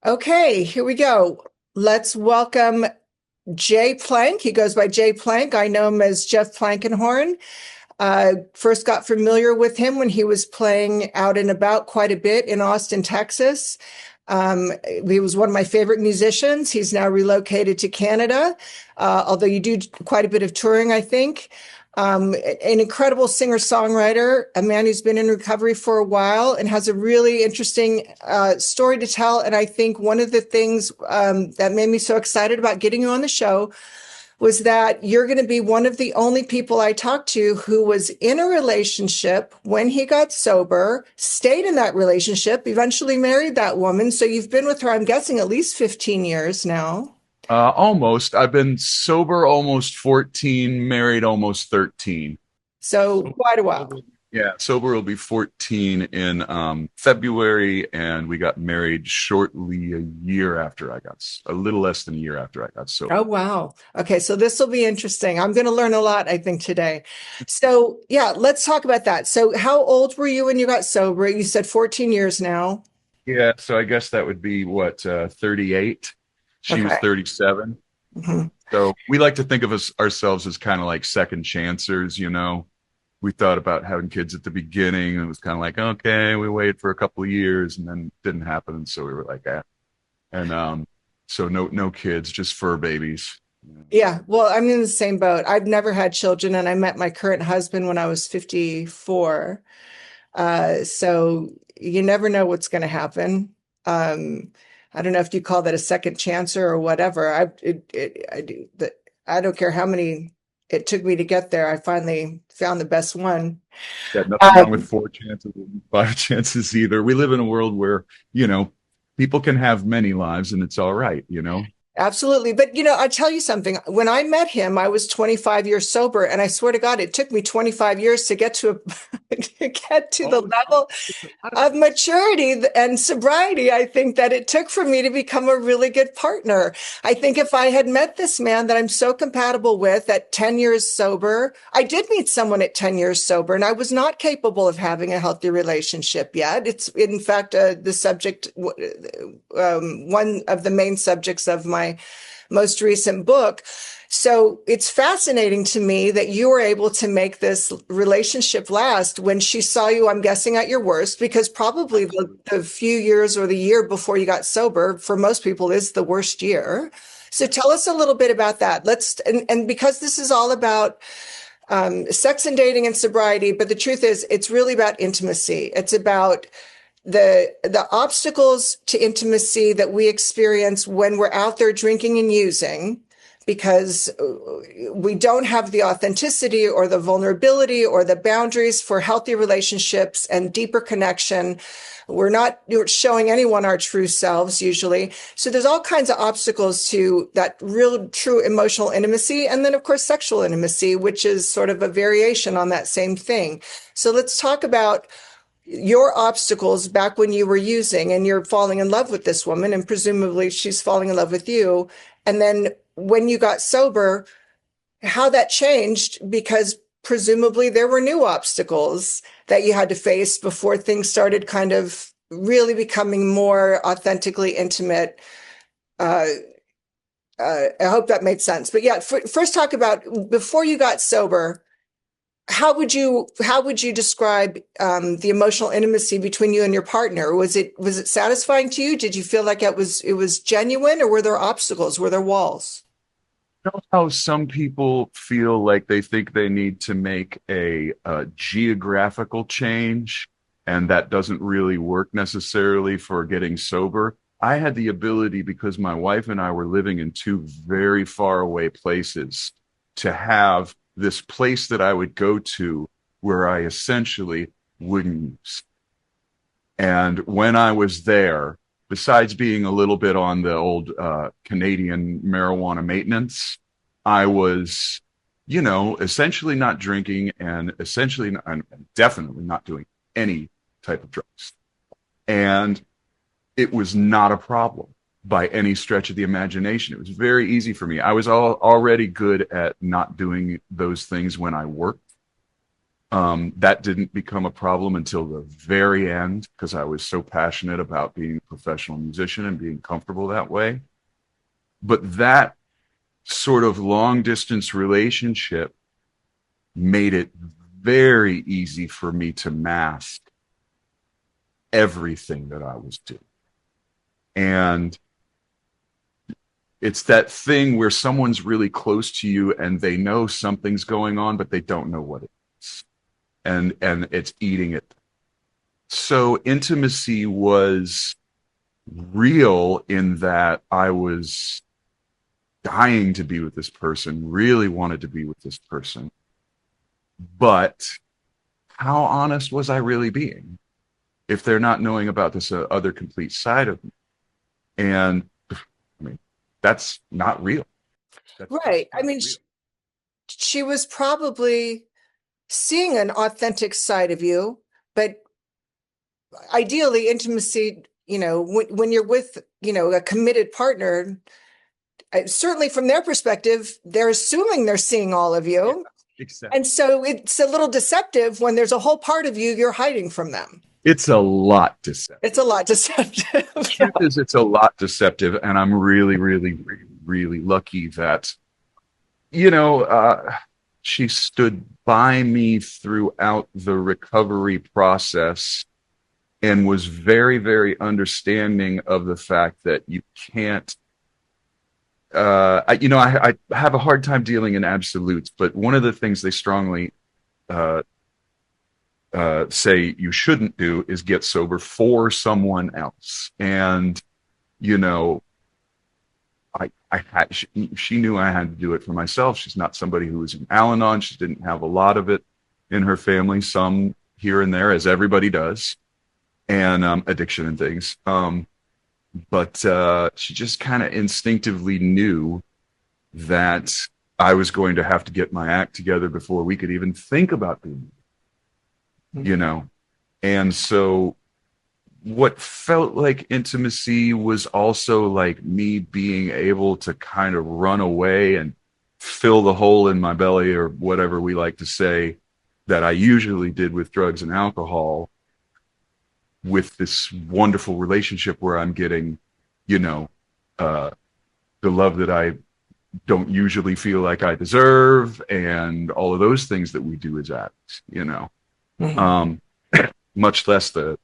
Okay, here we go. Let's welcome Jay Plank. He goes by Jay Plank. I know him as Jeff Plankenhorn. First got familiar with him when he was playing out and about quite a bit in Austin, Texas. He was one of my favorite musicians. He's now relocated to Canada, although you do quite a bit of touring, I think. An incredible singer-songwriter, a man who's been in recovery for a while and has a really interesting story to tell. And I think one of the things that made me so excited about getting you on the show was that you're going to be one of the only people I talked to who was in a relationship when he got sober, stayed in that relationship, eventually married that woman. So you've been with her, I'm guessing, at least 15 years now. Almost. I've been sober almost 14, married almost 13. So quite a while. Yeah, sober will be 14 in February, and we got married shortly a little less than a year after I got sober. Oh, wow. Okay, so this will be interesting. I'm going to learn a lot, I think, today. So, yeah, let's talk about that. So, how old were you when you got sober? You said 14 years now. Yeah, so I guess that would be 38. She was Okay. 37. Mhm. So we like to think of ourselves as kind of like second chancers, you know. We thought about having kids at the beginning, and it was kind of like, okay, we waited for a couple of years, and then it didn't happen, and so we were like, and so no kids, just fur babies. Yeah, well, I'm in the same boat. I've never had children, and I met my current husband when I was 54. So you never know what's going to happen. Um, I don't know if you call that a second chancer or whatever. I don't care how many it took me to get there. I finally found the best one. Got nothing wrong with Um, four chances, five chances either. We live in a world where, you know, people can have many lives, and it's all right, you know. Absolutely. But, I tell you something. When I met him, I was 25 years sober. And I swear to God, it took me 25 years to get to to get to the Oh, level of maturity and sobriety, I think that it took for me to become a really good partner. I think if I had met this man that I'm so compatible with at 10 years sober, I did meet someone at 10 years sober, and I was not capable of having a healthy relationship yet. It's, in fact, the subject, one of the main subjects of my most recent book. So it's fascinating to me that you were able to make this relationship last when she saw you, I'm guessing, at your worst, because probably the few years or the year before you got sober, for most people, is the worst year. So tell us a little bit about that. And because this is all about sex and dating and sobriety, but the truth is, it's really about intimacy. It's about the obstacles to intimacy that we experience when we're out there drinking and using, because we don't have the authenticity or the vulnerability or the boundaries for healthy relationships and deeper connection. We're not showing anyone our true selves usually. So there's all kinds of obstacles to that real, true emotional intimacy. And then, of course, sexual intimacy, which is sort of a variation on that same thing. So let's talk about your obstacles back when you were using and you're falling in love with this woman, and presumably she's falling in love with you. And then when you got sober, how that changed, because presumably there were new obstacles that you had to face before things started kind of really becoming more authentically intimate. Uh, I hope that made sense. But yeah, first talk about before you got sober. How would you describe the emotional intimacy between you and your partner? Was it satisfying to you? Did you feel like it was genuine, or were there obstacles? Were there walls? Know how some people feel like they think they need to make a geographical change, and that doesn't really work necessarily for getting sober. I had the ability, because my wife and I were living in two very far away places, to have this place that I would go to where I essentially wouldn't use. And when I was there, besides being a little bit on the old Canadian marijuana maintenance, I was, essentially not drinking, and definitely not doing any type of drugs. And it was not a problem by any stretch of the imagination. It was very easy for me. I was already good at not doing those things when I worked. That didn't become a problem until the very end because I was so passionate about being a professional musician and being comfortable that way. But that sort of long distance relationship made it very easy for me to mask everything that I was doing. And it's that thing where someone's really close to you and they know something's going on, but they don't know what it is. And it's eating it. So intimacy was real in that I was dying to be with this person, really wanted to be with this person. But how honest was I really being if they're not knowing about this other complete side of me? And I mean, that's not real. That's just Right. I not mean, real. she was probably seeing an authentic side of you, but ideally intimacy, when you're with, a committed partner, certainly from their perspective, they're assuming they're seeing all of Yeah, you. exactly. And so it's a little deceptive when there's a whole part of you you're hiding from them. It's a lot deceptive. It's a lot deceptive. Yeah. Truth is, it's a lot deceptive, and I'm really, really, really, really lucky that you know, she stood by me throughout the recovery process and was very, very understanding of the fact that you can't. I have a hard time dealing in absolutes, but one of the things they strongly uh, say you shouldn't do is get sober for someone else. And, you know, she knew I had to do it for myself. She's not somebody who was in Al-Anon. She didn't have a lot of it in her family, some here and there, as everybody does, and addiction and things. But she just kind of instinctively knew that I was going to have to get my act together before we could even think about being, you know. And so what felt like intimacy was also like me being able to kind of run away and fill the hole in my belly, or whatever we like to say, that I usually did with drugs and alcohol, with this wonderful relationship where I'm getting, you know, the love that I don't usually feel like I deserve, and all of those things that we do as addicts, you know. Mhm. Much less the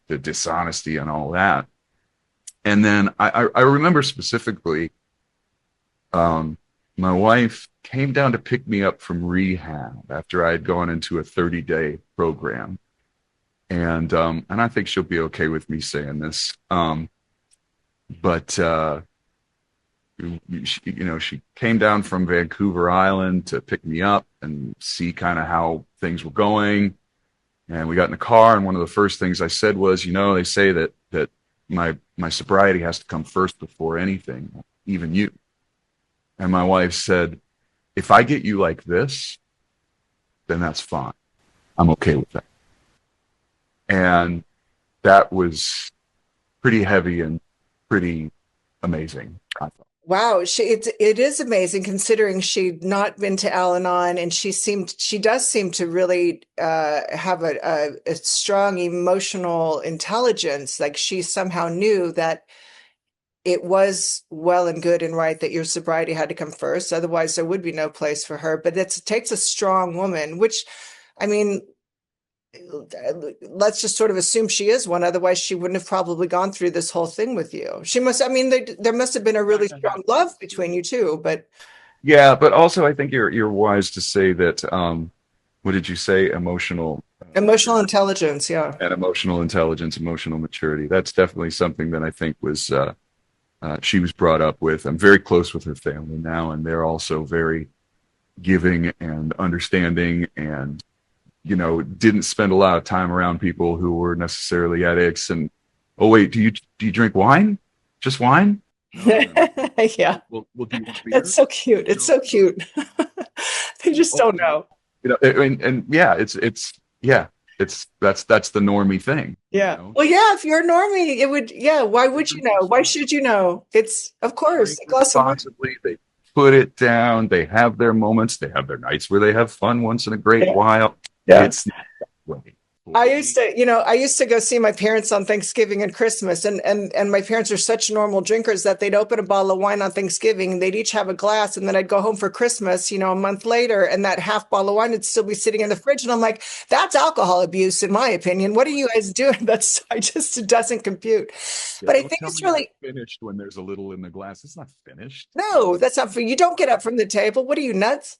dishonesty and all that. And then I remember specifically, my wife came down to pick me up from rehab after I had gone into a 30-day program. And I think she'll be okay with me saying this. But she came down from Vancouver Island to pick me up and see kind of how things were going. And we got in the car, and one of the first things I said was, they say that my sobriety has to come first before anything, even you. And my wife said, if I get you like this, then that's fine. I'm okay with that. And that was pretty heavy and pretty amazing, I thought. Wow, it is amazing considering she'd not been to Al-Anon, and she does seem to really have a strong emotional intelligence. Like she somehow knew that it was well and good and right that your sobriety had to come first. Otherwise, there would be no place for her. But it takes a strong woman, which, I mean, let's just sort of assume she is one. Otherwise, she wouldn't have probably gone through this whole thing with you. She must, I mean, there must have been a really strong love between you two, but Yeah, but also I think you're wise to say that. What did you say? emotional intelligence. Yeah. And emotional intelligence, emotional maturity. That's definitely something that I think was she was brought up with. I'm very close with her family now, and they're also very giving and understanding, and didn't spend a lot of time around people who were necessarily addicts. And oh wait, do you drink wine? Just wine? No, no, no. Yeah. We'll do one beer. That's so cute. It's so cute. They just don't know. And yeah, that's the normie thing. Yeah. Well, yeah, if you're a normie, it would, yeah, why would you know? Why should you know? It's, of course, a glass of wine. Responsibly, they put it down. They have their moments. They have their nights where they have fun once in a great while. Yeah. It's not that way I for used me. to, I used to go see my parents on Thanksgiving and Christmas, and my parents are such normal drinkers that they'd open a bottle of wine on Thanksgiving, they'd each have a glass, and then I'd go home for Christmas, a month later, and that half bottle of wine would still be sitting in the fridge, and I'm like, that's alcohol abuse, in my opinion. What are you guys doing? It doesn't compute. Yeah, But I don't think tell it's me it's really finished when there's a little in the glass. It's not finished. no, that's not for you. Don't get up from the table. What are you nuts?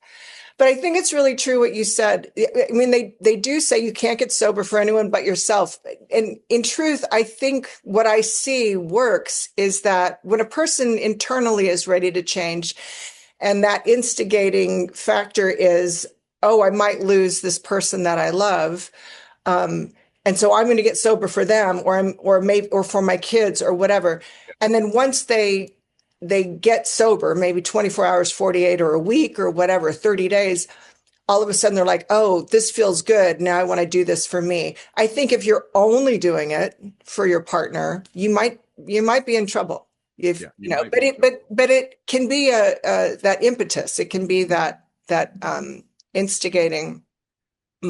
But I think it's really true what you said. I mean, they do say you can't get sober for anyone but yourself. And in truth, I think what I see works is that when a person internally is ready to change, and that instigating factor is, oh, I might lose this person that I love. Um, and so I'm going to get sober for them, or for my kids or whatever. And then once they get sober, maybe 24 hours, 48 or a week or whatever, 30 days, all of a sudden they're like, oh, this feels good. Now I want to do this for me. I think if you're only doing it for your partner, you might be in trouble. If Yeah, you might be but in it trouble. but it can be that impetus. It can be that instigating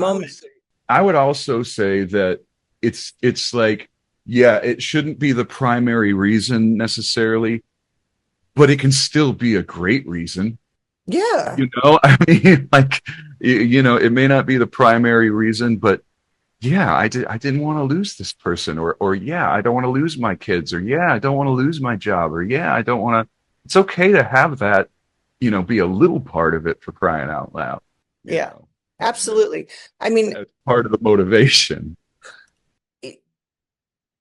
I would moment. say, I would also say that it's like, yeah, it shouldn't be the primary reason necessarily, but it can still be a great reason. Yeah. I mean, like, it may not be the primary reason, but yeah, I didn't want to lose this person, or yeah, I don't want to lose my kids, or yeah, I don't want to lose my job, or yeah, I don't want to. It's okay to have that, be a little part of it, for crying out loud, you Yeah. know, and Absolutely. I mean, as part of the motivation.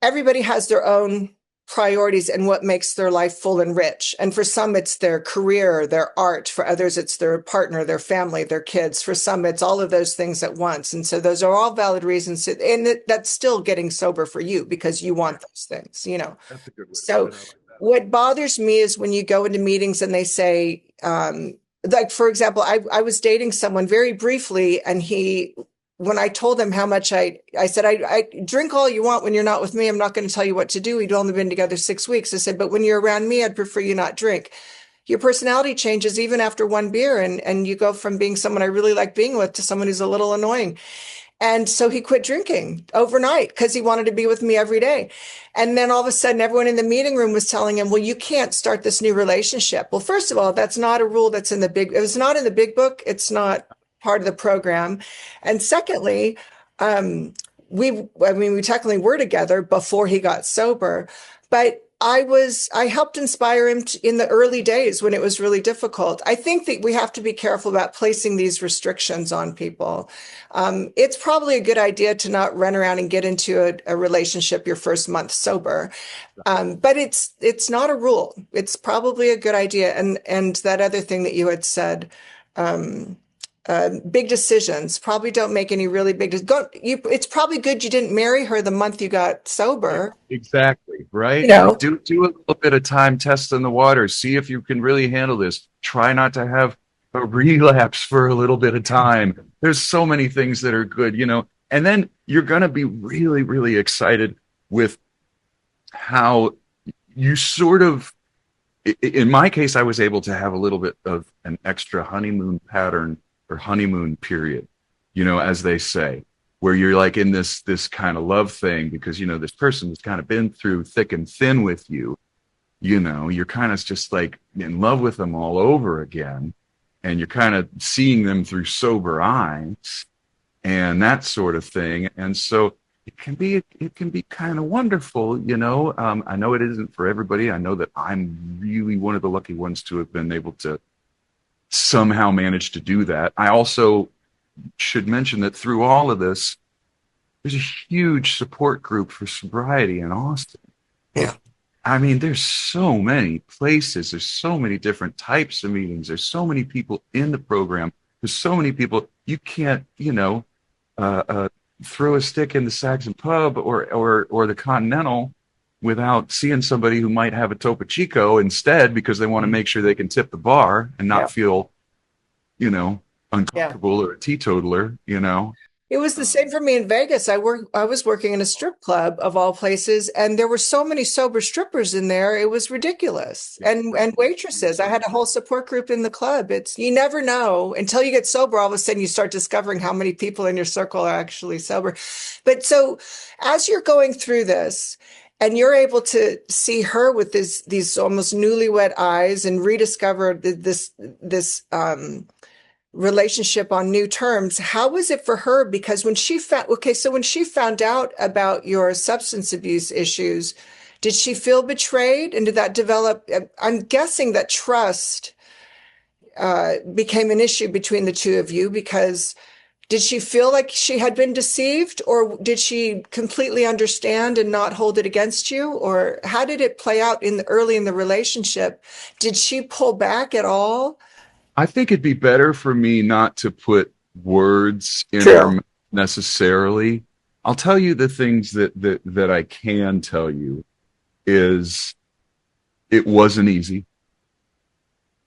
everybody has their own priorities and what makes their life full and rich. And for some, it's their career, their art. For others, it's their partner, their family, their kids. For some, it's all of those things at once. And so those are all valid reasons. And that's still getting sober for you because you Yeah, want those things. that's a good way to put So it. I like that. what bothers me is when you go into meetings and they say, like, for example, I was dating someone very briefly, and when I told him how much I said, I drink all you want when you're not with me. I'm not going to tell you what to do. We'd only been together 6 weeks. I said, but when you're around me, I'd prefer you not drink. Your personality changes even after one beer. And you go from being someone I really like being with to someone who's a little annoying. And so he quit drinking overnight because he wanted to be with me every day. And then all of a sudden, everyone in the meeting room was telling him, well, you can't start this new relationship. Well, first of all, that's not a rule it was not in the big book. It's not part of the program. And secondly, um, we technically were together before he got sober, but I helped inspire him in the early days when it was really difficult. I think that we have to be careful about placing these restrictions on people. It's probably a good idea to not run around and get into a relationship your first month sober. But it's not a rule. It's probably a good idea. And that other thing that you had said, um, big decisions probably don't make any really it's probably good you didn't marry her the month you got sober. Exactly, You right? Like, know, do a little bit of time test in the water. See if you can really handle this. Try not to have a relapse for a little bit of time. There's so many things that are good, and then you're going to be really, really excited with how you sort of, in my case, I was able to have a little bit of an extra honeymoon pattern, or honeymoon period, as they say, where you're like in this kind of love thing, because this person has kind of been through thick and thin with you. You're kind of just like in love with them all over again, and you're kind of seeing them through sober eyes and that sort of thing. And so it can be kind of wonderful. I know it isn't for everybody. I know that I'm really one of the lucky ones to have been able to somehow manage to do that. I also should mention that through all of this, there's a huge support group for sobriety in Austin. yeah, I mean, there's so many places, there's so many different types of meetings, there's so many people in the program, there's so many people. You can't, uh, uh, throw a stick in the Saxon pub or the Continental without seeing somebody who might have a Topo Chico instead, because they want to make sure they can tip the bar and yeah, not feel, you know, yeah. uncomfortable, or a teetotaler. It was the same Um, for me in Vegas. I was working in a strip club of all places, and there were so many sober strippers in there. It was ridiculous. And exactly. waitresses. I had a whole support group in the club. It's you never know until you get sober, all of a sudden you start discovering how many people in your circle are actually sober. But so as you're going through this, and you're able to see her with these almost newlywed eyes and rediscover this relationship on new terms. How was it for her? Because when she found, okay, so when she found out about your substance abuse issues, did she feel betrayed? And did that develop? I'm guessing that trust became an issue between the two of you because did she feel like she had been deceived or did she completely understand and not hold it against you? Or how did it play out in the early in the relationship? Did she pull back at all? I think it'd be better for me not to put words in her True. mouth necessarily. I'll tell you the things that I can tell you is it wasn't easy.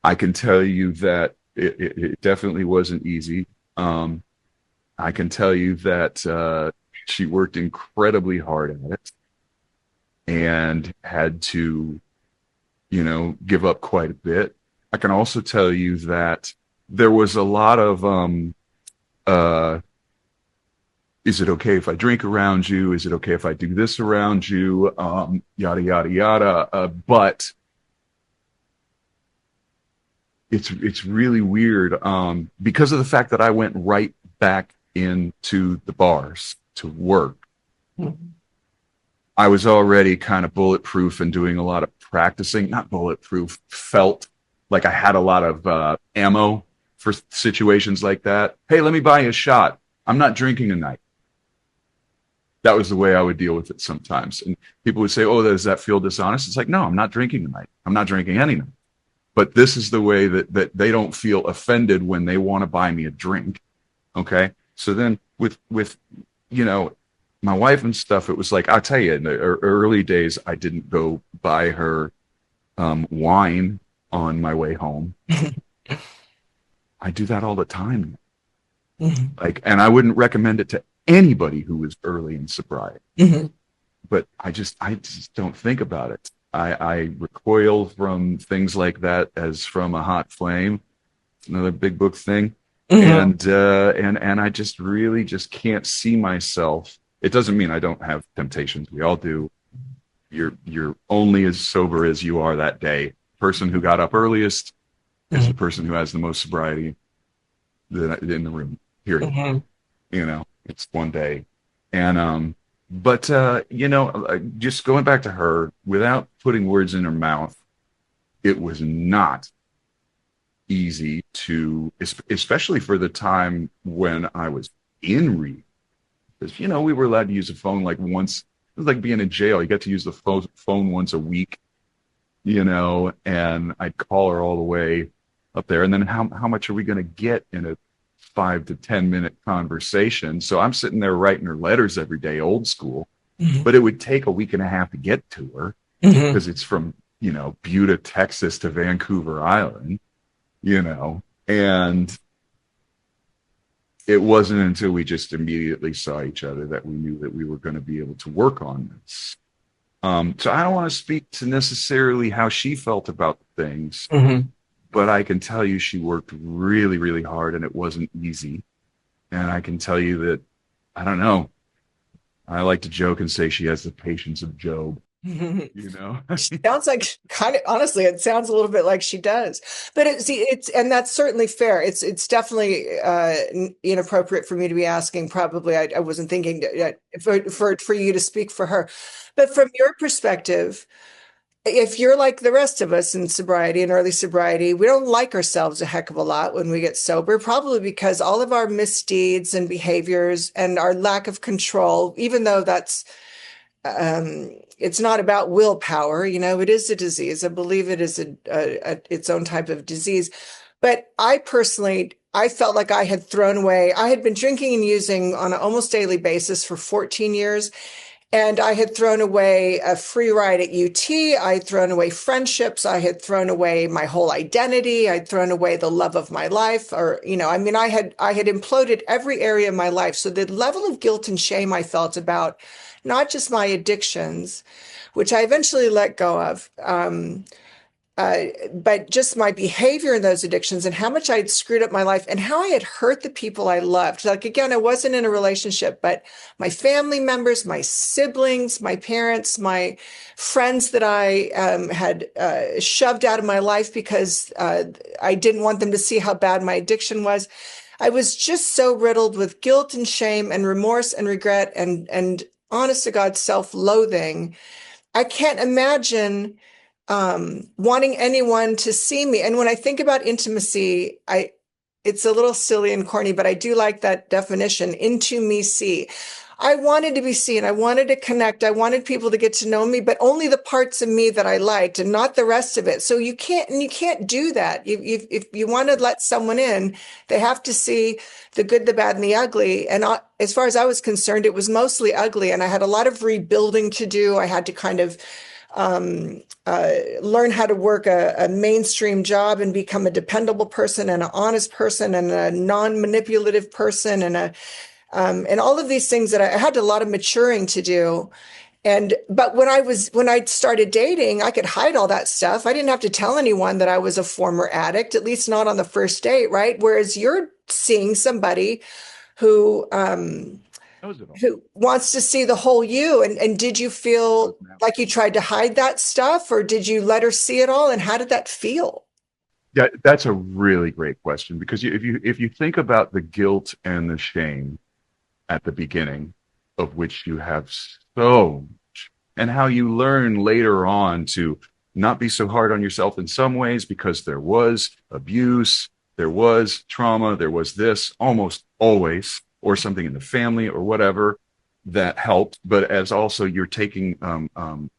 I can tell you that it definitely wasn't easy. Um, I can tell you that she worked incredibly hard at it and had to, give up quite a bit. I can also tell you that there was a lot of, uh, is it okay if I drink around you? Is it okay if I do this around you? Yada, yada, yada. But it's really weird because of the fact that I went right back into the bars to work. Mhm. I was already kind of bulletproof and doing a lot of practicing, not bulletproof, felt like I had a lot of ammo for situations like that. Hey, let me buy you a shot. I'm not drinking tonight. That was the way I would deal with it sometimes. And people would say, oh, does that feel dishonest? It's like, no, I'm not drinking tonight. I'm not drinking any night. But this is the way that they don't feel offended when they want to buy me a drink. Okay. So then with, you know, my wife and stuff, it was like, I'll tell you, in the early days, I didn't go buy her wine on my way home. I do that all the time. Mhm. Like, and I wouldn't recommend it to anybody who was early in sobriety. Mhm. But I just don't think about it. I recoil from things like that as from a hot flame. It's another big book thing. Mhm. And I just really just can't see myself. It doesn't mean I don't have temptations. We all do. You're only as sober as you are that day. Person who got up earliest is the Mhm. person who has the most sobriety in the room. Period. Mhm. It's one day. And but just going back to her without putting words in her mouth, it was not easy to, especially for the time when I was in rehab, because we were allowed to use a phone like once. It was like being in jail. You get to use the phone once a week, and I'd call her all the way up there. And then how much are we going to get in a 5 to 10 minute conversation? So I'm sitting there writing her letters every day, old school, Mhm. but it would take a week and a half to get to her Mhm. because it's from, Buda, Texas to Vancouver Island, and it wasn't until we just immediately saw each other that we knew that we were going to be able to work on this. So I don't want to speak to necessarily how she felt about things, Mhm. but I can tell you she worked really, really hard and it wasn't easy. And I can tell you that, I don't know, I like to joke and say she has the patience of Job, Mhm. you know? Sounds like kind of honestly, it sounds a little bit like she does. But it's and that's certainly fair. It's definitely inappropriate for me to be asking. Probably, I wasn't thinking for you to speak for her. But from your perspective, if you're like the rest of us in sobriety and early sobriety, we don't like ourselves a heck of a lot when we get sober, probably because all of our misdeeds and behaviors and our lack of control, even though it's not about willpower, it is a disease. I believe it is its own type of disease. But I personally, I felt like I had been drinking and using on an almost daily basis for 14 years. And I had thrown away a free ride at UT. I had thrown away friendships. I had thrown away my whole identity. I'd thrown away the love of my life. Or, I mean, I had imploded every area of my life. So the level of guilt and shame I felt about not just my addictions, which I eventually let go of, but just my behavior in those addictions and how much I had screwed up my life and how I had hurt the people I loved. Like, again, I wasn't in a relationship, but my family members, my siblings, my parents, my friends that I had shoved out of my life because I didn't want them to see how bad my addiction was. I was just so riddled with guilt and shame and remorse and regret and honest to God, self-loathing. I can't imagine wanting anyone to see me. And when I think about intimacy, it's a little silly and corny, but I do like that definition, into me see. I wanted to be seen. I wanted to connect. I wanted people to get to know me, but only the parts of me that I liked and not the rest of it. So you can't do that. If you want to let someone in, they have to see the good, the bad, and the ugly. And as far as I was concerned, it was mostly ugly. And I had a lot of rebuilding to do. I had to kind of learn how to work a mainstream job and become a dependable person and an honest person and a non-manipulative person and all of these things that I had a lot of maturing to do. But when I started dating, I could hide all that stuff. I didn't have to tell anyone that I was a former addict, at least not on the first date, right? Whereas you're seeing somebody who wants to see the whole you. And did you feel like you tried to hide that stuff, or did you let her see it all? And how did that feel? Yeah, that's a really great question, because if you think about the guilt and the shame at the beginning, of which you have so much, and how you learn later on to not be so hard on yourself in some ways because there was abuse, there was trauma, there was this almost always, or something in the family or whatever that helped. But as also you're taking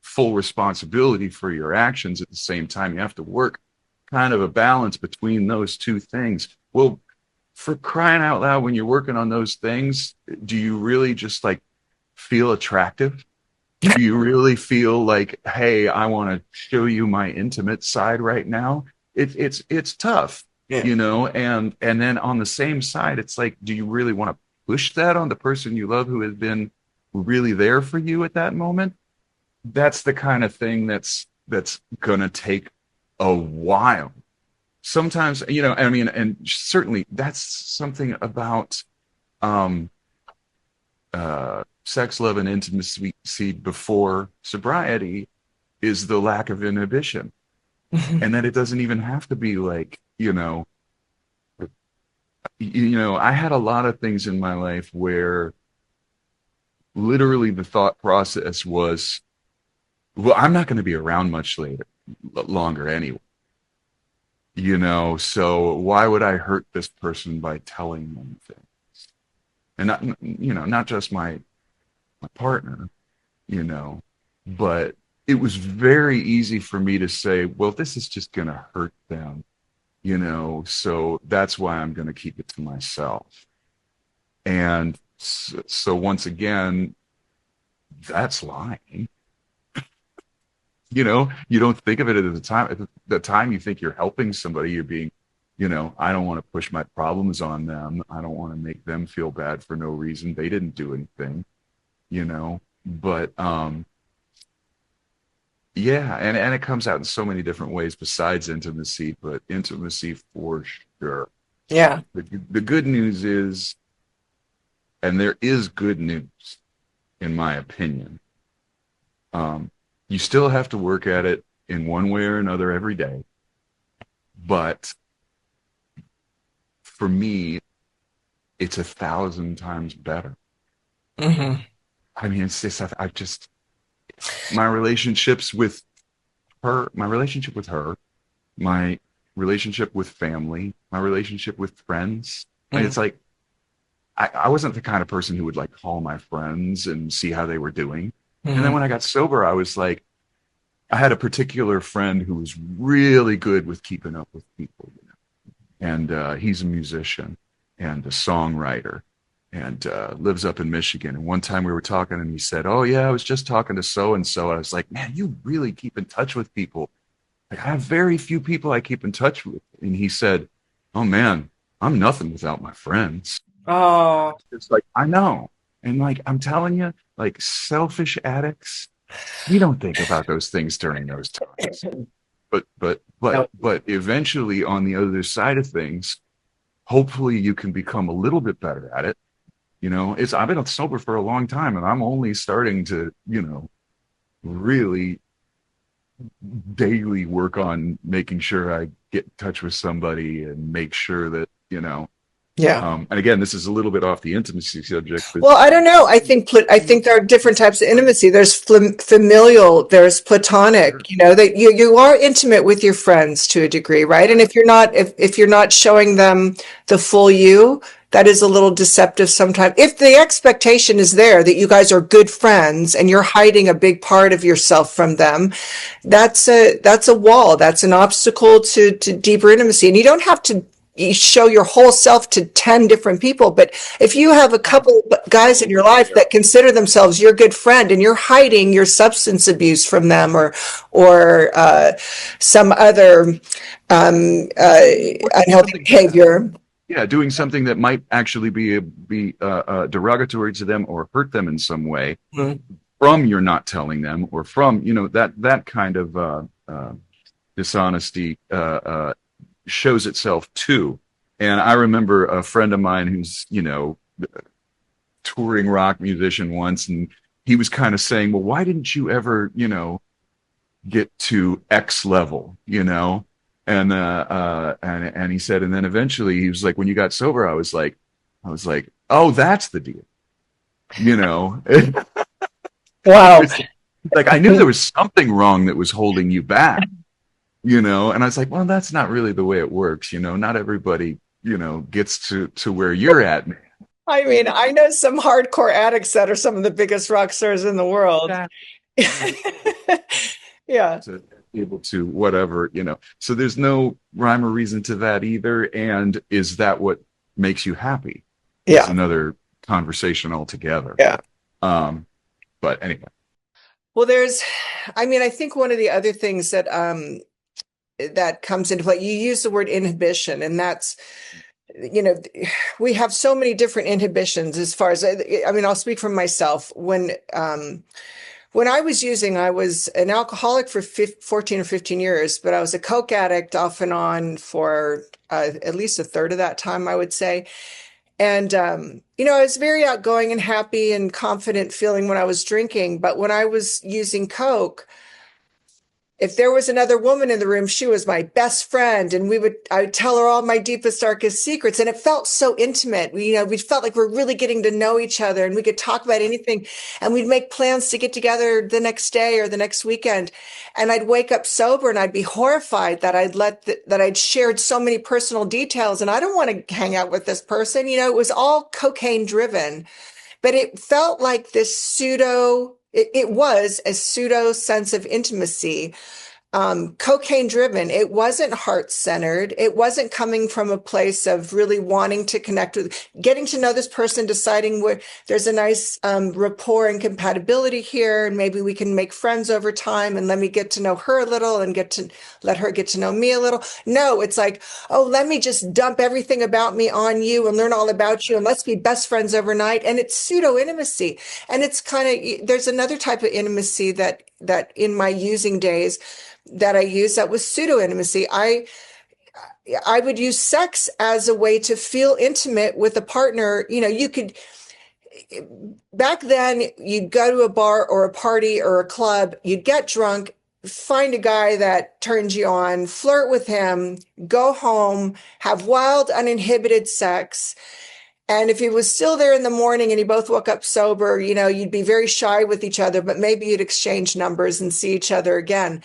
full responsibility for your actions at the same time, you have to work kind of a balance between those two things. Well, for crying out loud, when you're working on those things, do you really just like feel attractive? Do you really feel like, hey, I want to show you my intimate side right now? It's tough, Yeah. and then on the same side, it's like, do you really want to push that on the person you love who has been really there for you at that moment? That's the kind of thing that's gonna take a while. Sometimes, I mean, and certainly that's something about sex, love, and intimacy before sobriety, is the lack of inhibition. And that it doesn't even have to be like, I had a lot of things in my life where literally the thought process was, well, I'm not going to be around much longer anyway. So why would I hurt this person by telling them things? And not just my partner, but it was very easy for me to say, well, this is just going to hurt them, so that's why I'm going to keep it to myself. And so once again, that's lying. You don't think of it at the time. At the time you think you're helping somebody, you're being, I don't want to push my problems on them. I don't want to make them feel bad for no reason. They didn't do anything, but, yeah. And it comes out in so many different ways besides intimacy, but intimacy for sure. Yeah. The good news is, and there is good news, in my opinion, you still have to work at it in one way or another every day. But for me, it's 1,000 times better. Mm-hmm. I mean, it's just, my relationships with her, my relationship with family, my relationship with friends. Mm-hmm. It's like, I wasn't the kind of person who would like call my friends and see how they were doing. And then when I got sober, I was like, I had a particular friend who was really good with keeping up with people, and he's a musician and a songwriter, and lives up in Michigan. And one time we were talking, and he said, "Oh yeah, I was just talking to so and so." I was like, "Man, you really keep in touch with people." Like, I have very few people I keep in touch with. And he said, "Oh man, I'm nothing without my friends." Oh, It's like, I know. And like, I'm telling you, like selfish addicts, we don't think about those things during those times. no. But eventually on the other side of things, hopefully you can become a little bit better at it. I've been sober for a long time and I'm only starting to, really daily work on making sure I get in touch with somebody and make sure that, Yeah. and again, this is a little bit off the intimacy subject, but Well, I don't know. I think there are different types of intimacy. There's familial, there's platonic, sure. that you are intimate with your friends to a degree, right? And if you're not showing them the full you, that is a little deceptive sometimes. If the expectation is there that you guys are good friends and you're hiding a big part of yourself from them, that's a wall. That's an obstacle to deeper intimacy. And you don't have to you show your whole self to 10 different people. But if you have a couple guys in your life that consider themselves your good friend and you're hiding your substance abuse from them or some other unhealthy behavior. Yeah, doing something that might actually be derogatory to them or hurt them in some way, Mhm. from you're not telling them, or from that kind of dishonesty shows itself too. And I remember a friend of mine who's touring rock musician once, and he was kind of saying, "Well, why didn't you ever get to X level?" And he said, and then eventually he was like, "When you got sober, I was like, oh, that's the deal." Wow. It's like I knew there was something wrong that was holding you back, and I was like, well, that's not really the way it works. Not everybody, gets to where you're at, man. I mean, I know some hardcore addicts that are some of the biggest rock stars in the world. Yeah. Yeah. To be able to whatever. So there's no rhyme or reason to that either. And is that what makes you happy? Is Yeah. another conversation altogether. Yeah. But anyway. Well, I think one of the other things that comes into play, you use the word inhibition, and that's, you know, we have so many different inhibitions as far as, I'll speak for myself. When I was using, I was an alcoholic for 14 or 15 years, but I was a coke addict off and on for at least a third of that time, I would say. And, I was very outgoing and happy and confident feeling when I was drinking. But when I was using coke, if there was another woman in the room, she was my best friend. And I would tell her all my deepest, darkest secrets. And it felt so intimate. We felt like we're really getting to know each other and we could talk about anything. And we'd make plans to get together the next day or the next weekend. And I'd wake up sober and I'd be horrified that that I'd shared so many personal details. And I don't want to hang out with this person. It was all cocaine driven, but it felt like it was a pseudo sense of intimacy, cocaine driven. It wasn't heart centered. It wasn't coming from a place of really wanting to connect with, getting to know this person, deciding where there's a nice rapport and compatibility here, and maybe we can make friends over time. And let me get to know her a little, and let her get to know me a little. No, it's like, oh, let me just dump everything about me on you and learn all about you, and let's be best friends overnight. And it's pseudo intimacy, and it's there's another type of intimacy that in my using days that I used that was pseudo intimacy. I would use sex as a way to feel intimate with a partner. Back then you'd go to a bar or a party or a club, you'd get drunk, find a guy that turns you on, flirt with him, go home, have wild, uninhibited sex. And if he was still there in the morning and you both woke up sober, you'd be very shy with each other, but maybe you'd exchange numbers and see each other again.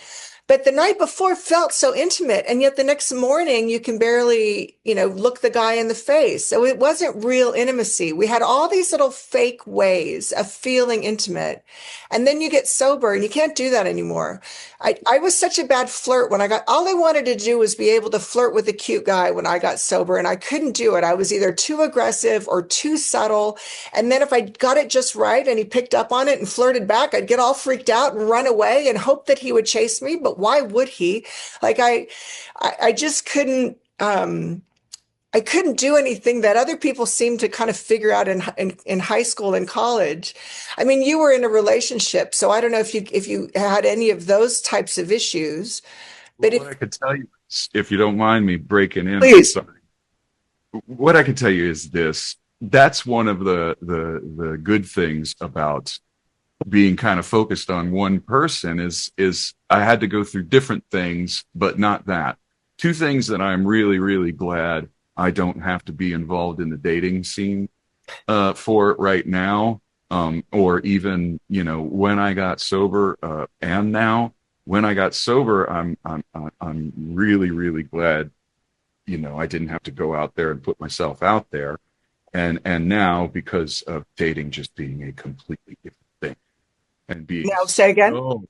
but the night before felt so intimate. And yet the next morning you can barely, look the guy in the face. So it wasn't real intimacy. We had all these little fake ways of feeling intimate. And then you get sober and you can't do that anymore. I was such a bad flirt when all I wanted to do was be able to flirt with a cute guy when I got sober, and I couldn't do it. I was either too aggressive or too subtle. And then if I got it just right and he picked up on it and flirted back, I'd get all freaked out and run away and hope that he would chase me. But why would he? Like I just couldn't, I couldn't do anything that other people seemed to kind of figure out in high school and college. I mean, you were in a relationship, so I don't know if you had any of those types of issues. Well, But what I could tell you, if you don't mind me breaking in on please, something, what I can tell you is this. That's one of the good things about being kind of focused on one person is I had to go through different things, but not that. Two things that I'm really, really glad I don't have to be involved in the dating scene for right now, or even when I got sober, and now when I got sober, I'm really, really glad I didn't have to go out there and put myself out there, and now because of dating just being a completely different thing and being now say again. so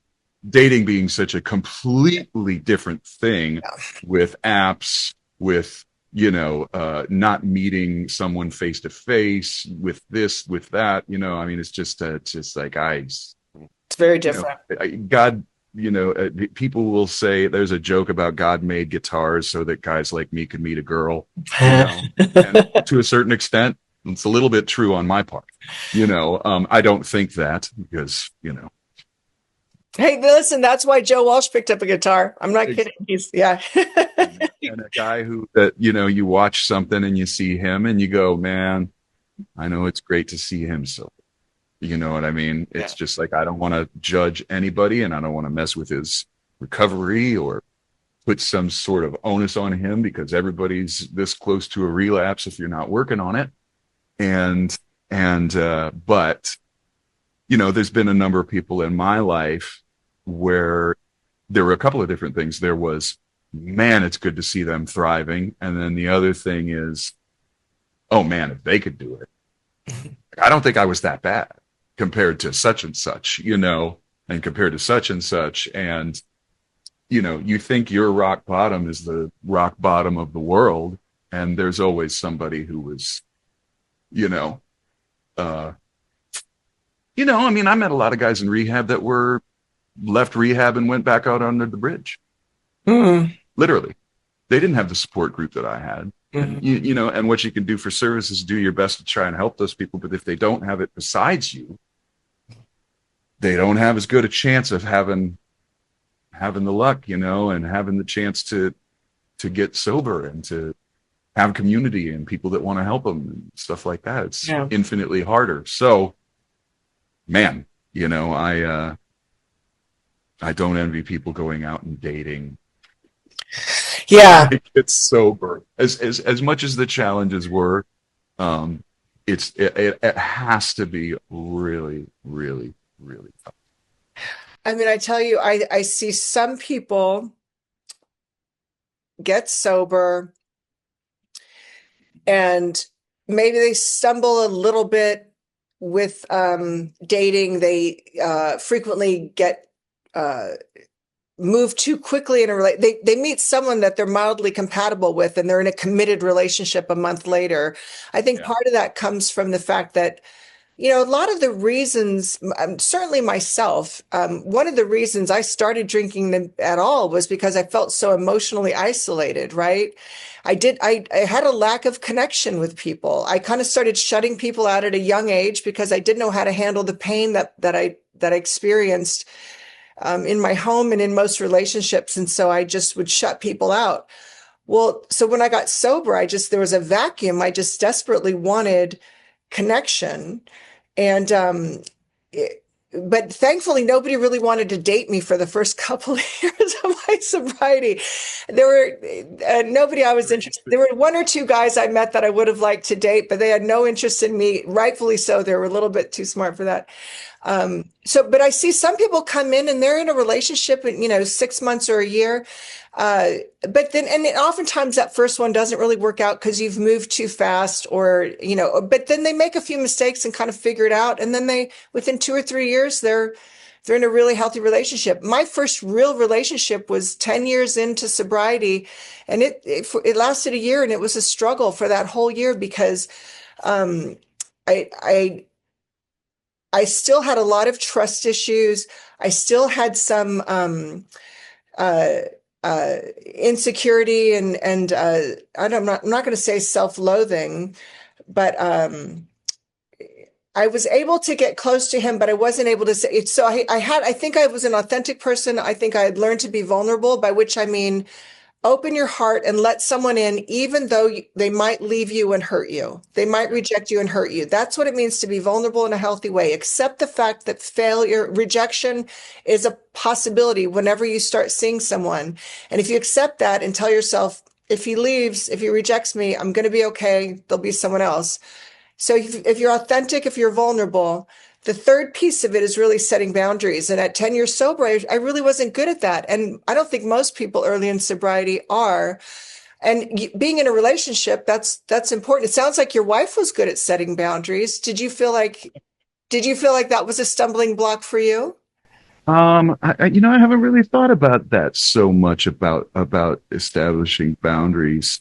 dating being such a completely different thing with apps, with not meeting someone face to face, with this, with that, I mean, it's just like It's very different. God, people will say there's a joke about God made guitars so that guys like me could meet a girl, and to a certain extent, it's a little bit true on my part. I don't think that because, Hey, listen, that's why Joe Walsh picked up a guitar. I'm not kidding. Yeah. and a guy who that, you watch something and you see him and you go, man, I know it's great to see him. So, you know what I mean? It's just like, I don't want to judge anybody and I don't want to mess with his recovery or put some sort of onus on him because everybody's this close to a relapse if you're not working on it. But there's been a number of people in my life where there were a couple of different things. There was, man, it's good to see them thriving. And then the other thing is, oh man, if they could do it. I don't think I was that bad compared to such and such, and compared to such and such. And, you think your rock bottom is the rock bottom of the world. And there's always somebody who was, I mean, I met a lot of guys in rehab that were left rehab and went back out under the bridge. Mm. Literally. They didn't have the support group that I had. Mm-hmm. And what you can do for service is do your best to try and help those people. But if they don't have it besides you, they don't have as good a chance of having the luck, and having the chance to get sober and to have community and people that want to help them and stuff like that. It's infinitely harder. So, man, I don't envy people going out and dating. Yeah. It's sober. As much as the challenges were, it has to be really, really, really tough. I mean, I tell you, I see some people get sober and maybe they stumble a little bit with dating. They frequently get move too quickly in a they meet someone that they're mildly compatible with and they're in a committed relationship a month later. I think part of that comes from the fact that a lot of the reasons, certainly myself, one of the reasons I started drinking at all was because I felt so emotionally isolated, right? I had a lack of connection with people. I kind of started shutting people out at a young age because I didn't know how to handle the pain that I experienced in my home and in most relationships. And so I just would shut people out. Well, so when I got sober, there was a vacuum. I just desperately wanted connection. And, but thankfully nobody really wanted to date me for the first couple of years of my sobriety. There were nobody I was interested. There were one or two guys I met that I would have liked to date, but they had no interest in me. Rightfully so. They were a little bit too smart for that. But I see some people come in and they're in a relationship in, 6 months or a year. But then, and oftentimes that first one doesn't really work out because you've moved too fast but then they make a few mistakes and kind of figure it out. And then within 2 or 3 years, they're in a really healthy relationship. My first real relationship was 10 years into sobriety, and it lasted a year, and it was a struggle for that whole year because um, I, I I still had a lot of trust issues. I still had some uh, insecurity and I'm not going to say self-loathing, but I was able to get close to him, but I wasn't able to say it. So I think I was an authentic person. I think I had learned to be vulnerable, by which I mean open your heart and let someone in, even though they might leave you and hurt you. They might reject you and hurt you. That's what it means to be vulnerable in a healthy way. Accept the fact that rejection is a possibility whenever you start seeing someone. And if you accept that and tell yourself, if he leaves, if he rejects me, I'm going to be okay. There'll be someone else. So if you're authentic, if you're vulnerable, the third piece of it is really setting boundaries. And at 10 years sober, I really wasn't good at that. And I don't think most people early in sobriety are. And being in a relationship, that's important. It sounds like your wife was good at setting boundaries. Did you feel like that was a stumbling block for you? I haven't really thought about that so much about establishing boundaries.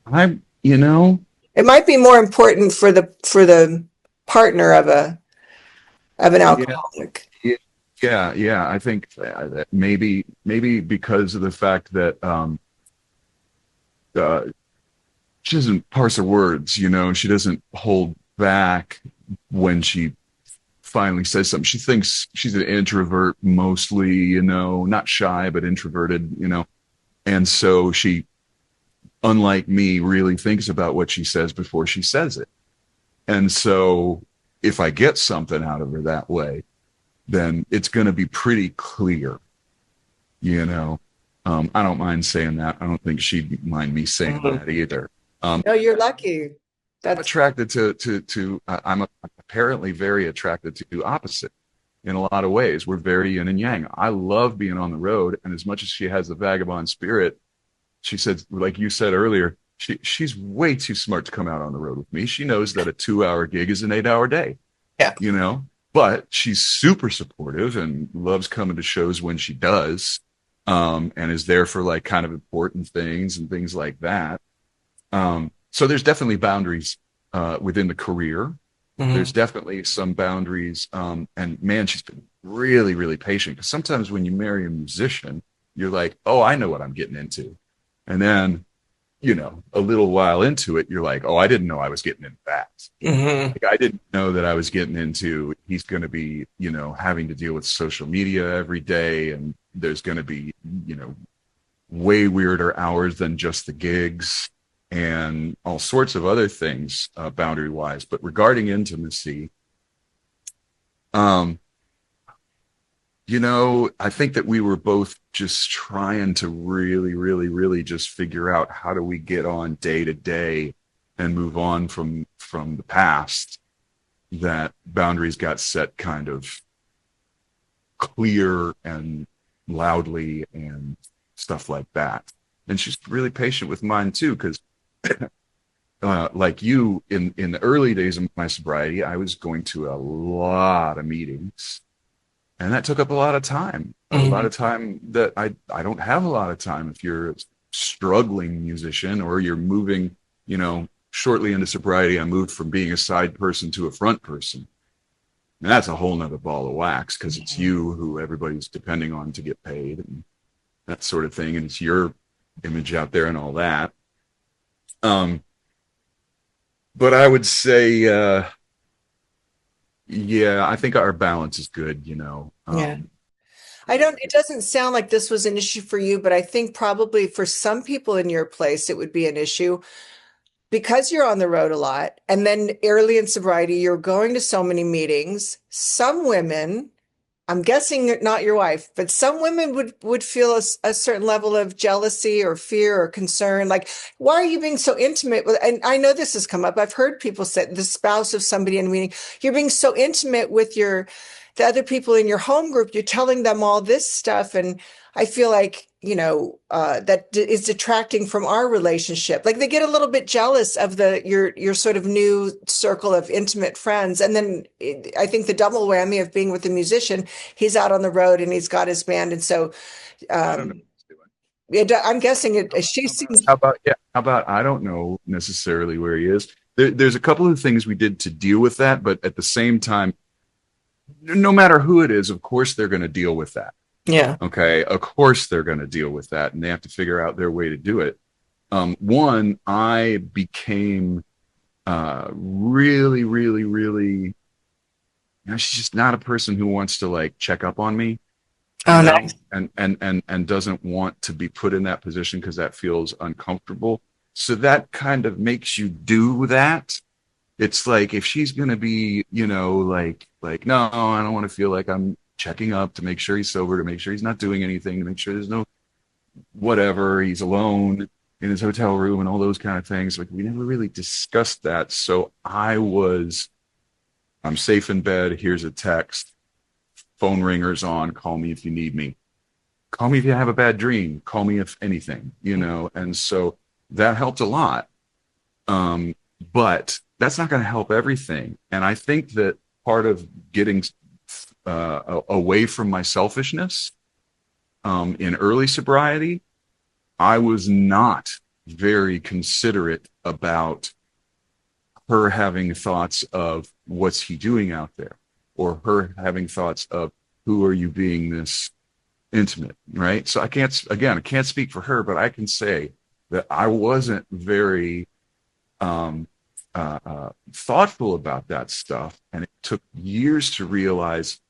I, you know, It might be more important for the partner of an yeah, alcoholic. yeah, yeah. I think that maybe because of the fact that uh, she doesn't parse her words, she doesn't hold back when she finally says something. She thinks she's an introvert mostly, not shy, but introverted. And so she, unlike me, really thinks about what she says before she says it. And so if I get something out of her that way, then it's going to be pretty clear, you know. I don't mind saying that. I don't think she'd mind me saying Mhm. that either. Um, No, you're lucky. I'm That's attracted I'm apparently very attracted to opposite in a lot of ways. We're very yin and yang. I love being on the road. And as much as she has the vagabond spirit, she said, like you said earlier, she's way too smart to come out on the road with me. She knows that a 2 hour gig is an 8 hour day, yeah. you know, but she's super supportive and loves coming to shows when she does. And is there for like kind of important things and things like that. So there's definitely boundaries within the career. There's Mhm. definitely some boundaries. And man, she's been really, really patient. Because sometimes when you marry a musician, you're like, oh, I know what I'm getting into. And then, a little while into it, you're like, oh, I didn't know I was getting into that. Mhm. Like, I didn't know that I was getting into, he's going to be, having to deal with social media every day. And there's going to be, way weirder hours than just the gigs and all sorts of other things boundary wise. But regarding intimacy, um, I think that we were both just trying to really, really, really just figure out how do we get on day to day and move on from the past, that boundaries got set kind of clear and loudly and stuff like that. And she's really patient with mine too, because like you, in the early days of my sobriety, I was going to a lot of meetings, and that took up a lot Mhm. of time that I don't have a lot of time if you're a struggling musician or you're moving, shortly into sobriety. I moved from being a side person to a front person. And that's a whole nother ball of wax because it's you who everybody's depending on to get paid and that sort of thing. And it's your image out there and all that. Um, but I would say, yeah, I think our balance is good, Yeah. It doesn't sound like this was an issue for you, but I think probably for some people in your place, it would be an issue because you're on the road a lot. And then early in sobriety, you're going to so many meetings. Some women, I'm guessing not your wife, but some women would feel a certain level of jealousy or fear or concern. Like, why are you being so intimate with? And I know this has come up. I've heard people say the spouse of somebody in a meeting, you're being so intimate with the other people in your home group, you're telling them all this stuff. And I feel like, is detracting from our relationship. Like they get a little bit jealous of your sort of new circle of intimate friends. And then I think the double whammy of being with a musician, he's out on the road and he's got his band. And so, I don't know um, what he's doing. I'm guessing she How about, seems, how about yeah? How about I don't know necessarily where he is. There's a couple of things we did to deal with that, but at the same time, no matter who it is, of course they're going to deal with that. yeah. Okay, of course they're going to deal with that, and they have to figure out their way to do it. One, I became really, really, really. She's just not a person who wants to like check up on me, Oh, nice. and doesn't want to be put in that position because that feels uncomfortable. So that kind of makes you do that. It's like if she's gonna be, like no, I don't want to feel like I'm checking up to make sure he's sober, to make sure he's not doing anything, to make sure there's no whatever, he's alone in his hotel room and all those kind of things. Like we never really discussed that. So I'm safe in bed. Here's a text. Phone ringer's on. Call me if you need me. Call me if you have a bad dream. Call me if anything, And so that helped a lot. But that's not going to help everything. And I think that part of getting away from my selfishness in early sobriety, I was not very considerate about her having thoughts of what's he doing out there, or her having thoughts of who are you being this intimate, right? So I can't speak for her, but I can say that I wasn't very thoughtful about that stuff. And it took years to realize,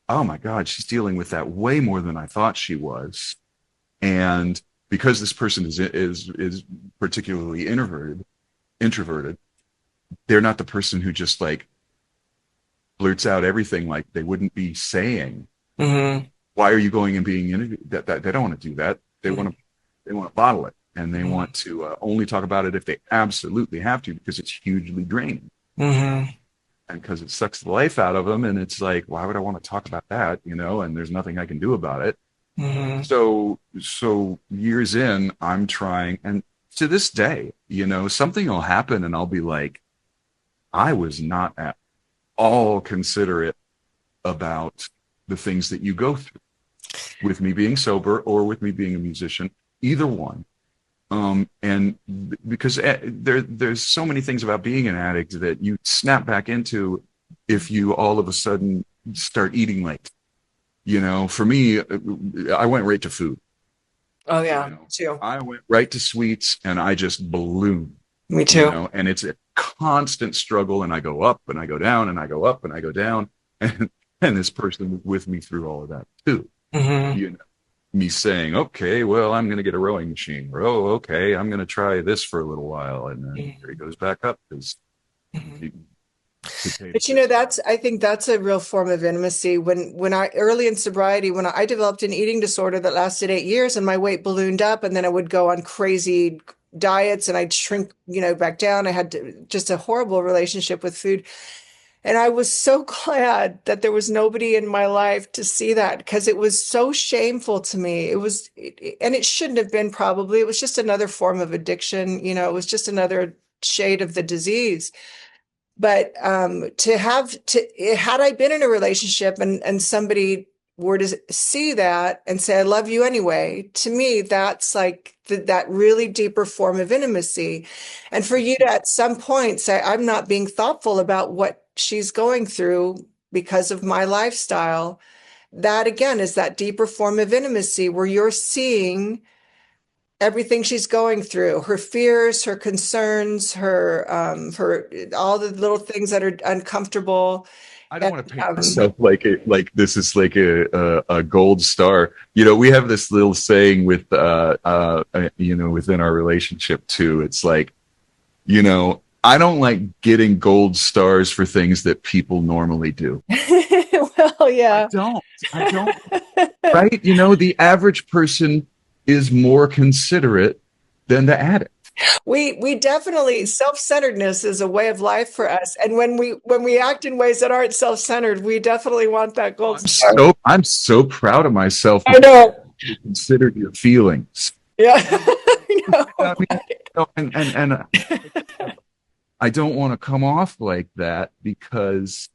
oh my God, she's dealing with that way more than I thought she was. And because this person is particularly introverted, they're not the person who just like blurts out everything like they wouldn't be saying. Mm-hmm. Why are you going and being interviewed? That they don't want to do that. They want to bottle it, and they want to only talk about it if they absolutely have to, because it's hugely draining, and because it sucks the life out of them. And it's like, why would I want to talk about that? And there's nothing I can do about it. So years in, I'm trying, and to this day, something will happen, and I'll be like, I was not at all considerate about the things that you go through with me being sober or with me being a musician, either one. And because there's so many things about being an addict that you snap back into if you all of a sudden start eating late. For me, I went right to food. Oh yeah, too. I went right to sweets, and I just ballooned. Me too. And it's a constant struggle, and I go up and I go down and I go up and I go down, and this person was with me through all of that too. Me saying, okay, well, I'm going to get a rowing machine, or okay, I'm going to try this for a little while, and then here he goes back up because. But I think that's a real form of intimacy. When I early in sobriety, when I developed an eating disorder that lasted 8 years, and my weight ballooned up, and then I would go on crazy diets and I'd shrink, back down. I had just a horrible relationship with food. And I was so glad that there was nobody in my life to see that, because it was so shameful to me. And it shouldn't have been, probably. It was just another form of addiction. It was just another shade of the disease. But had I been in a relationship and somebody were to see that and say, I love you anyway, to me, that's like that really deeper form of intimacy. And for you to at some point say, I'm not being thoughtful about what she's going through because of my lifestyle, that again is that deeper form of intimacy where you're seeing everything she's going through, her fears, her concerns, her all the little things that are uncomfortable. I don't want to paint myself like this is like a gold star. We have this little saying with within our relationship too. It's like, I don't like getting gold stars for things that people normally do. Well, yeah. I don't. Right? The average person is more considerate than the addict. We definitely self-centeredness is a way of life for us. And when we act in ways that aren't self-centered, we definitely want that Oh, gold star. I'm so proud of myself I because know. you considered your feelings. Yeah. I I know. mean, and I don't want to come off like that because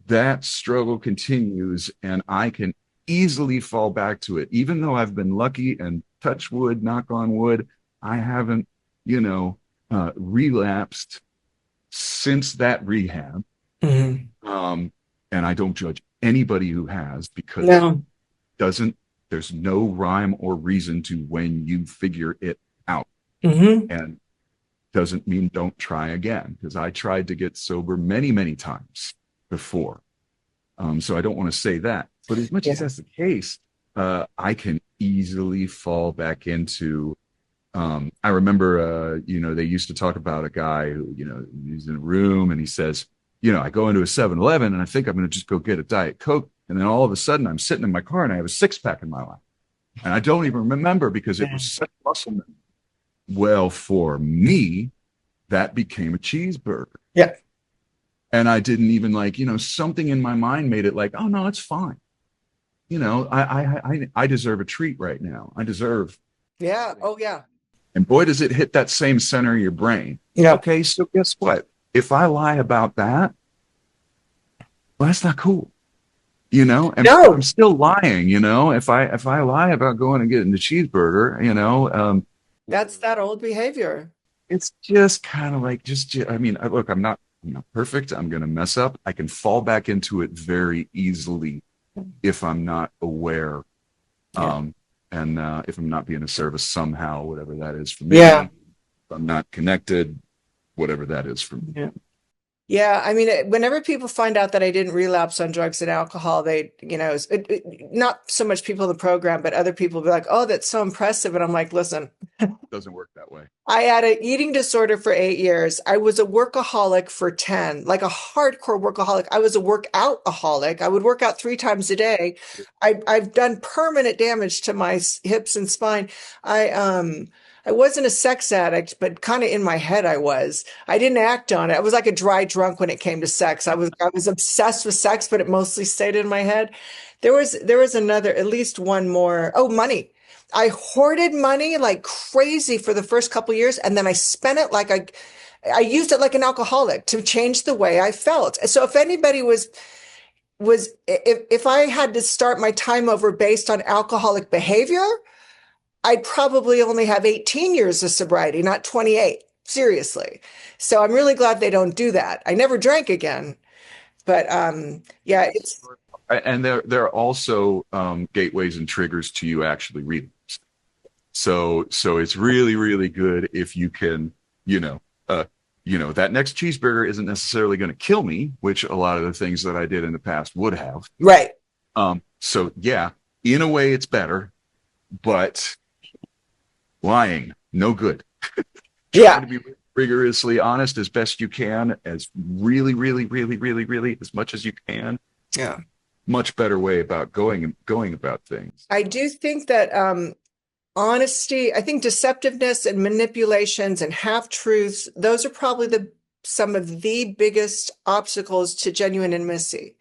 that struggle continues and I can easily fall back to it. Even though I've been lucky and touch wood, knock on wood, I haven't, you know, relapsed since that rehab. Mhm. Um, and I don't judge anybody who has because No. doesn't there's no rhyme or reason to when you figure it out. Hmm. And doesn't mean don't try again because I tried to get sober many, many times before. So I don't want to say that. But as much as Yeah. that's the case, I can easily fall back into. I remember, they used to talk about a guy who, he's in a room and he says, I go into a 7-Eleven and I think I'm going to just go get a Diet Coke. And then all of a sudden I'm sitting in my car and I have a six pack in my lap. And I don't even remember because it was such muscle memory. Well, for me, that became a cheeseburger. Yeah. And I didn't even something in my mind made it like, oh no, it's fine. I deserve a treat right now. I deserve, Yeah. Oh, yeah. and boy, does it hit that same center of your brain. Yeah. Okay, so guess what? If I lie about that, well, that's not cool. And I'm No, still lying. If I lie about going and getting the cheeseburger, that's that old behavior. it's just kind of like I mean, look, I'm not perfect. I'm going to mess up. I can fall back into it very easily if I'm not aware, Yeah. and if I'm not being of service somehow, whatever that is for me. Yeah. If I'm not connected, whatever that is for me. Yeah. Yeah, I mean, whenever people find out that I didn't relapse on drugs and alcohol, they, not so much people in the program, but other people be like, "Oh, that's so impressive." And I'm like, "Listen, It doesn't work that way. I had an eating disorder for 8 years. I was a workaholic for 10, like a hardcore workaholic. I was a workoutaholic. I would work out 3 times a day. I've done permanent damage to my hips and spine. I, um, I wasn't a sex addict, but kind of in my head I was. I didn't act on it. I was like a dry drunk when it came to sex. I was obsessed with sex, but it mostly stayed in my head. There was another, at least one more. Oh, money. I hoarded money like crazy for the first couple years, and then I spent it like I used it like an alcoholic to change the way I felt. So if anybody was if I had to start my time over based on alcoholic behavior, I'd probably only have 18 years of sobriety, not 28. Seriously. So I'm really glad they don't do that. I never drank again, but yeah, it's And there are also gateways and triggers to you actually reading. So it's really, really good if you can, that next cheeseburger isn't necessarily going to kill me, which a lot of the things that I did in the past would have. right. So yeah, in a way it's better, but lying, no good. Try Yeah. to be rigorously honest as best you can, as really, really, really, really, really as much as you can. Yeah. Much better way about going about things. I do think that honesty, I think deceptiveness and manipulations and half truths, those are probably some of the biggest obstacles to genuine intimacy.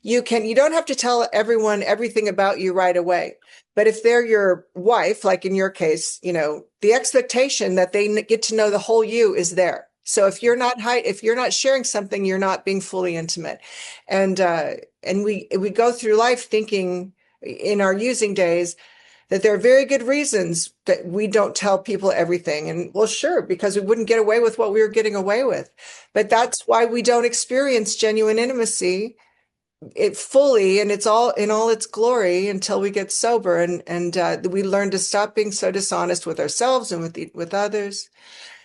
You don't have to tell everyone everything about you right away. But if they're your wife, like in your case, the expectation that they get to know the whole you is there. So if you're not sharing something, you're not being fully intimate. And we go through life thinking in our using days that there are very good reasons that we don't tell people everything. And well, sure, because we wouldn't get away with what we were getting away with. But that's why we don't experience genuine intimacy it fully and it's all in all its glory until we get sober and we learn to stop being so dishonest with ourselves and with others.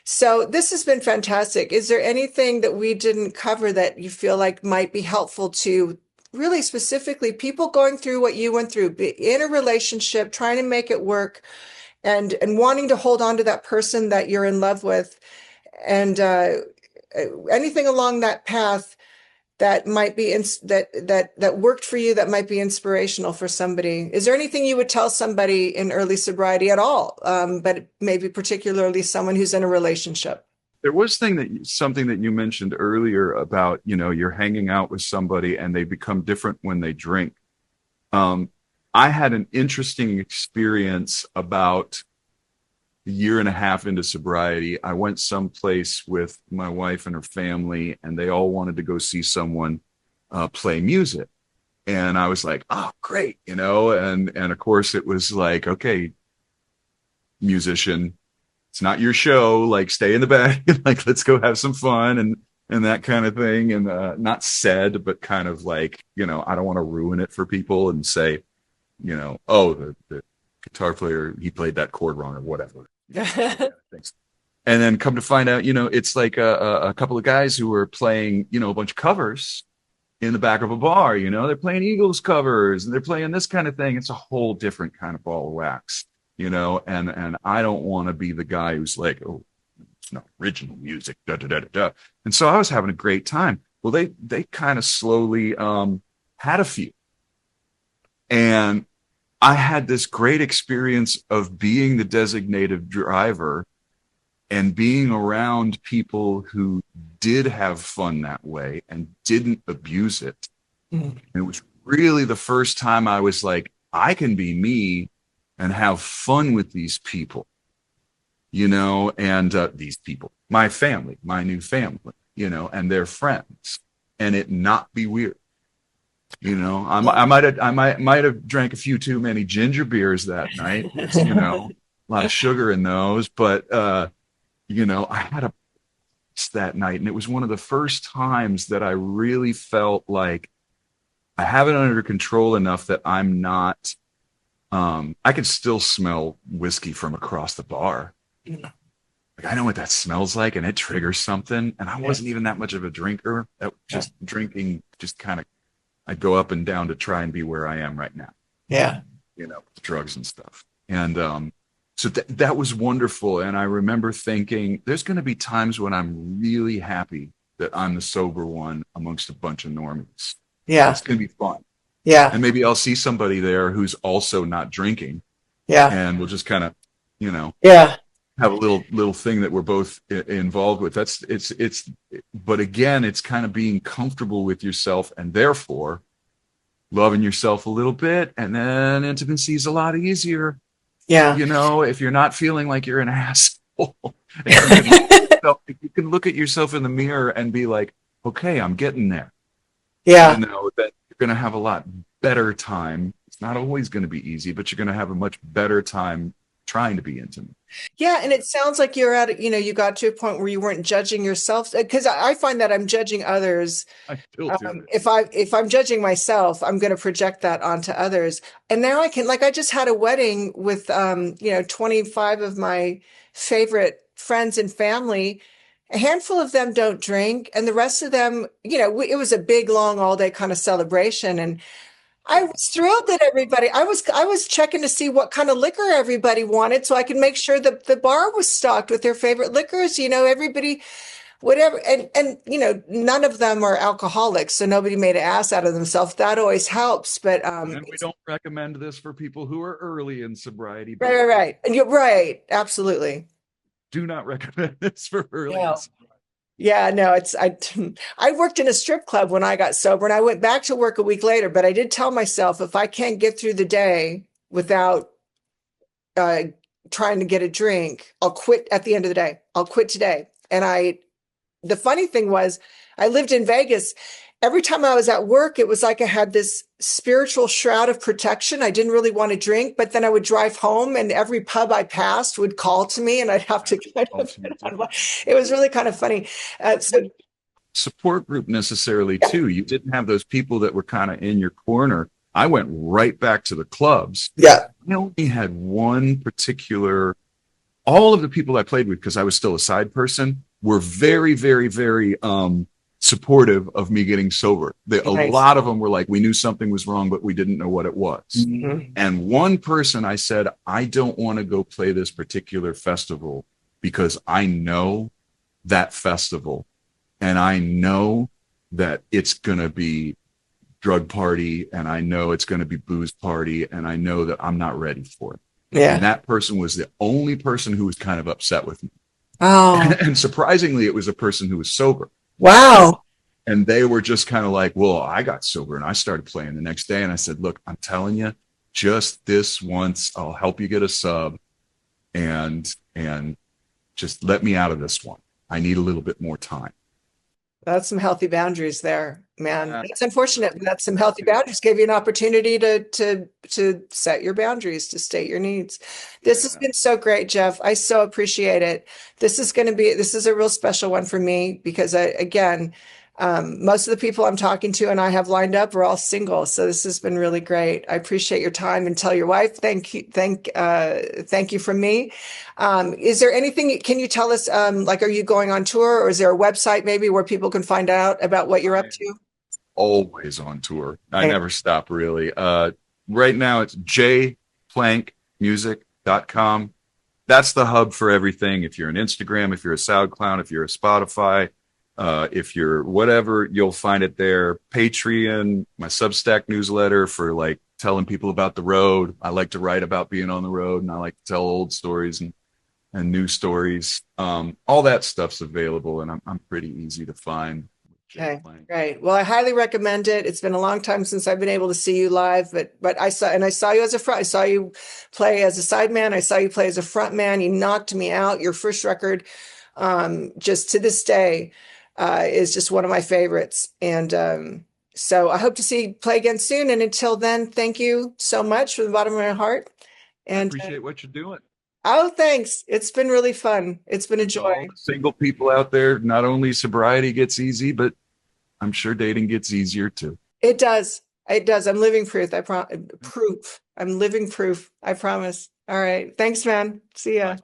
So this has been fantastic. Is there anything that we didn't cover that you feel like might be helpful to really specifically people going through what you went through, be in a relationship, trying to make it work and wanting to hold on to that person that you're in love with and anything along that path that might be that worked for you, that might be inspirational for somebody? Is there anything you would tell somebody in early sobriety at all, but maybe particularly someone who's in a relationship? There was something that you mentioned earlier about, you're hanging out with somebody and they become different when they drink. I had an interesting experience about a year and a half into sobriety. I went someplace with my wife and her family, and they all wanted to go see someone play music. And I was like, oh, great, and of course it was like, okay, musician, it's not your show, like stay in the back, like let's go have some fun and that kind of thing. And not said, but kind of like, I don't want to ruin it for people and say, oh, the guitar player, he played that chord wrong or whatever. Thanks. And then come to find out, it's like a couple of guys who were playing, a bunch of covers in the back of a bar. They're playing Eagles covers and they're playing this kind of thing. It's a whole different kind of ball of wax, and I don't want to be the guy who's like, oh, it's not original music, da da da da da. And so I was having a great time. Well, they kind of slowly had a few. And I had this great experience of being the designated driver and being around people who did have fun that way and didn't abuse it. Mm. And it was really the first time I was like, I can be me and have fun with these people, and these people, my family, my new family, and their friends, and it not be weird. I might have drank a few too many ginger beers that night. A lot of sugar in those, but I had a that night, and it was one of the first times that I really felt like I have it under control enough that I'm not. I could still smell whiskey from across the bar. Yeah. Like I know what that smells like, and it triggers something. And I wasn't even that much of a drinker. Just drinking, just kind of. I'd go up and down to try and be where I am right now. Yeah. With drugs and stuff. And so that was wonderful. And I remember thinking, there's going to be times when I'm really happy that I'm the sober one amongst a bunch of normies. Yeah. It's going to be fun. Yeah. And maybe I'll see somebody there who's also not drinking. Yeah. And we'll just kind of, yeah, have a little thing that we're both involved with. But again, it's kind of being comfortable with yourself and therefore loving yourself a little bit. And then intimacy is a lot easier. Yeah. If you're not feeling like you're an asshole, you can look at yourself in the mirror and be like, okay, I'm getting there. Yeah. That you're going to have a lot better time. It's not always going to be easy, but you're going to have a much better time trying to be intimate. Yeah. And it sounds like you're at, you got to a point where you weren't judging yourself, because I find that I'm judging others. I still do. If I'm judging myself, I'm going to project that onto others. And now I can, like, I just had a wedding with, 25 of my favorite friends and family. A handful of them don't drink, and the rest of them, it was a big, long, all day kind of celebration. And I was thrilled that I was checking to see what kind of liquor everybody wanted so I could make sure that the bar was stocked with their favorite liquors, everybody, whatever. And none of them are alcoholics, so nobody made an ass out of themselves. That always helps. But and we don't recommend this for people who are early in sobriety. Right. And you're right. Absolutely. Do not recommend this for early in sobriety. Yeah, no, I worked in a strip club when I got sober, and I went back to work a week later, but I did tell myself, if I can't get through the day without trying to get a drink, I'll quit at the end of the day. I'll quit today. And the funny thing was, I lived in Vegas. Every time I was at work, it was like I had this spiritual shroud of protection. I didn't really want to drink, but then I would drive home, and every pub I passed would call to me, and I'd have to it was really kind of funny. Support group necessarily too. You didn't have those people that were kind of in your corner. I went right back to the clubs. Yeah. I only had one particular, all of the people I played with, because I was still a side person, were very, very, very, supportive of me getting sober. A lot of them were like, we knew something was wrong, but we didn't know what it was. Mm-hmm. And one person, I said, I don't want to go play this particular festival because I know that festival, and I know that it's going to be drug party and I know it's going to be booze party and I know that I'm not ready for it. And Yeah. that person was the only person who was kind of upset with me. Oh, And surprisingly, it was a person who was sober. And, wow. and they were just kind of like, well, I got sober and I started playing the next day. And I said, look, I'm telling you, just this once, I'll help you get a sub and just let me out of this one. I need a little bit more time. That's some healthy boundaries there, man. Yeah, It's unfortunate, but that's some healthy boundaries. Gave you an opportunity to set your boundaries, to state your needs. This has yeah. been so great, Jeff. I so appreciate it. This is a real special one for me because again, most of the people I'm talking to and I have lined up are all single. So this has been really great. I appreciate your time and tell your wife, thank you from me. Is there anything, can you tell us, like, are you going on tour or is there a website maybe where people can find out about what you're up I'm to? always on tour. I Okay. never stop really. Right now it's jplankmusic.com. That's the hub for everything. If you're an Instagram, if you're a SoundCloud, if you're a Spotify, if you're whatever, you'll find it there. Patreon, my Substack newsletter for like telling people about the road. I like to write about being on the road and I like to tell old stories and new stories. All that stuff's available and I'm pretty easy to find. Jay Okay, Plank. great. Well, I highly recommend it. It's been a long time since I've been able to see you live, but I saw you as a front. I saw you play as a sideman. I saw you play as a front man. You knocked me out. Your first record, just to this day, is just one of my favorites. And so I hope to see you play again soon. And until then, thank you so much from the bottom of my heart. I And appreciate what you're doing. oh, thanks. It's been really fun. It's been a And to joy. all the single people out there, not only sobriety gets easy, but I'm sure dating gets easier too. It does. It does. I'm living proof. Proof. I'm living proof. I promise. All right. Thanks, man. See ya. Bye.